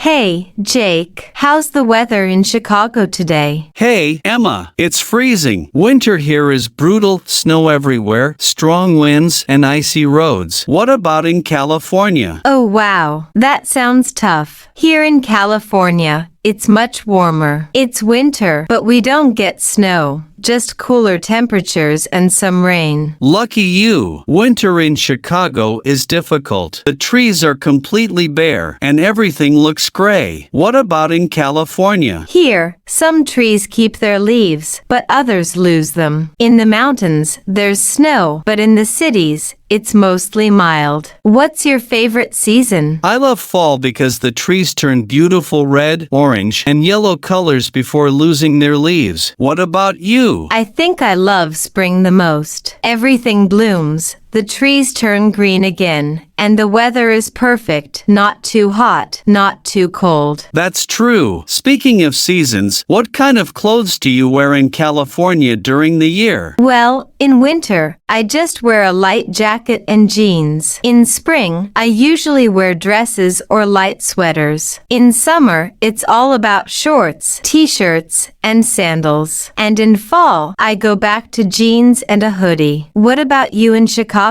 Hey, Jake, how's the weather in Chicago today? Hey, Emma, it's freezing. Winter here is brutal, snow everywhere, strong winds, and icy roads. What about in California? Oh wow, that sounds tough. Here in California, it's much warmer. It's winter, but we don't get snow, just cooler temperatures and some rain. Lucky you. Winter in Chicago is difficult. The trees are completely bare, and everything looks gray. What about in California? Here, some trees keep their leaves, but others lose them. In the mountains, there's snow, but in the cities, it's mostly mild. What's your favorite season? I love fall because the trees turn beautiful red, orange, and yellow colors before losing their leaves. What about you? I think I love spring the most. Everything blooms, the trees turn green again, and the weather is perfect. Not too hot, not too cold. That's true. Speaking of seasons, what kind of clothes do you wear in California during the year? Well, in winter, I just wear a light jacket and jeans. In spring, I usually wear dresses or light sweaters. In summer, it's all about shorts, t-shirts, and sandals. And in fall, I go back to jeans and a hoodie. What about you in Chicago?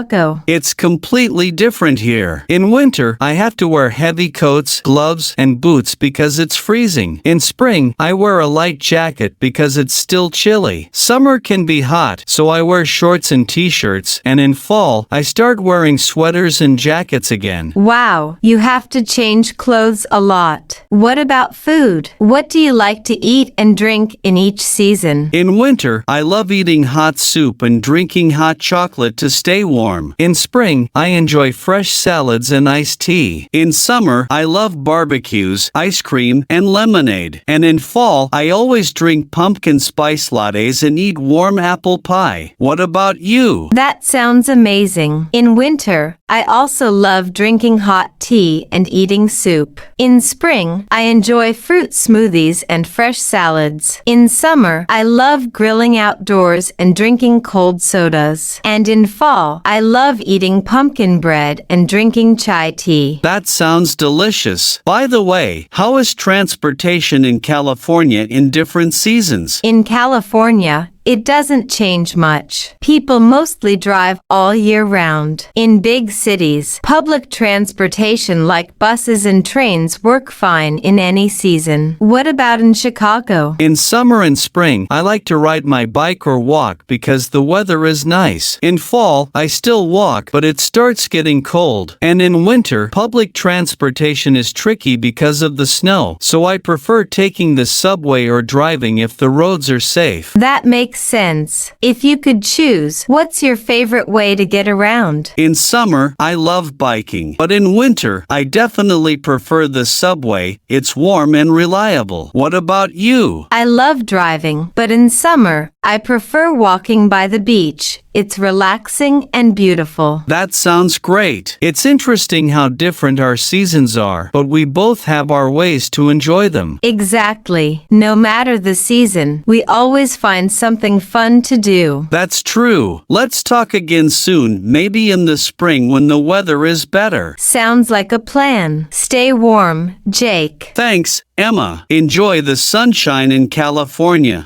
It's completely different here. In winter, I have to wear heavy coats, gloves, and boots because it's freezing. In spring, I wear a light jacket because it's still chilly. Summer can be hot, so I wear shorts and t-shirts, and in fall, I start wearing sweaters and jackets again. Wow, you have to change clothes a lot. What about food? What do you like to eat and drink in each season? In winter, I love eating hot soup and drinking hot chocolate to stay warm. In spring, I enjoy fresh salads and iced tea. In summer, I love barbecues, ice cream, and lemonade. And in fall, I always drink pumpkin spice lattes and eat warm apple pie. What about you? That sounds amazing. In winter, I also love drinking hot tea and eating soup. In spring, I enjoy fruit smoothies and fresh salads. In summer, I love grilling outdoors and drinking cold sodas. And in fall, I love eating pumpkin bread and drinking chai tea. That sounds delicious. By the way, how is transportation in California in different seasons? In California, it doesn't change much. People mostly drive all year round. In big cities, public transportation like buses and trains work fine in any season. What about in Chicago? In summer and spring, I like to ride my bike or walk because the weather is nice. In fall, I still walk, but it starts getting cold. And in winter, public transportation is tricky because of the snow, so I prefer taking the subway or driving if the roads are safe. That makes sense. If you could choose, what's your favorite way to get around? In summer, I love biking, but in winter, I definitely prefer the subway. It's warm and reliable. What about you? I love driving, but in summer, I prefer walking by the beach. It's relaxing and beautiful. That sounds great. It's interesting how different our seasons are, but we both have our ways to enjoy them. Exactly. No matter the season, we always find something fun to do. That's true. Let's talk again soon, maybe in the spring when the weather is better. Sounds like a plan. Stay warm, Jake. Thanks, Emma. Enjoy the sunshine in California.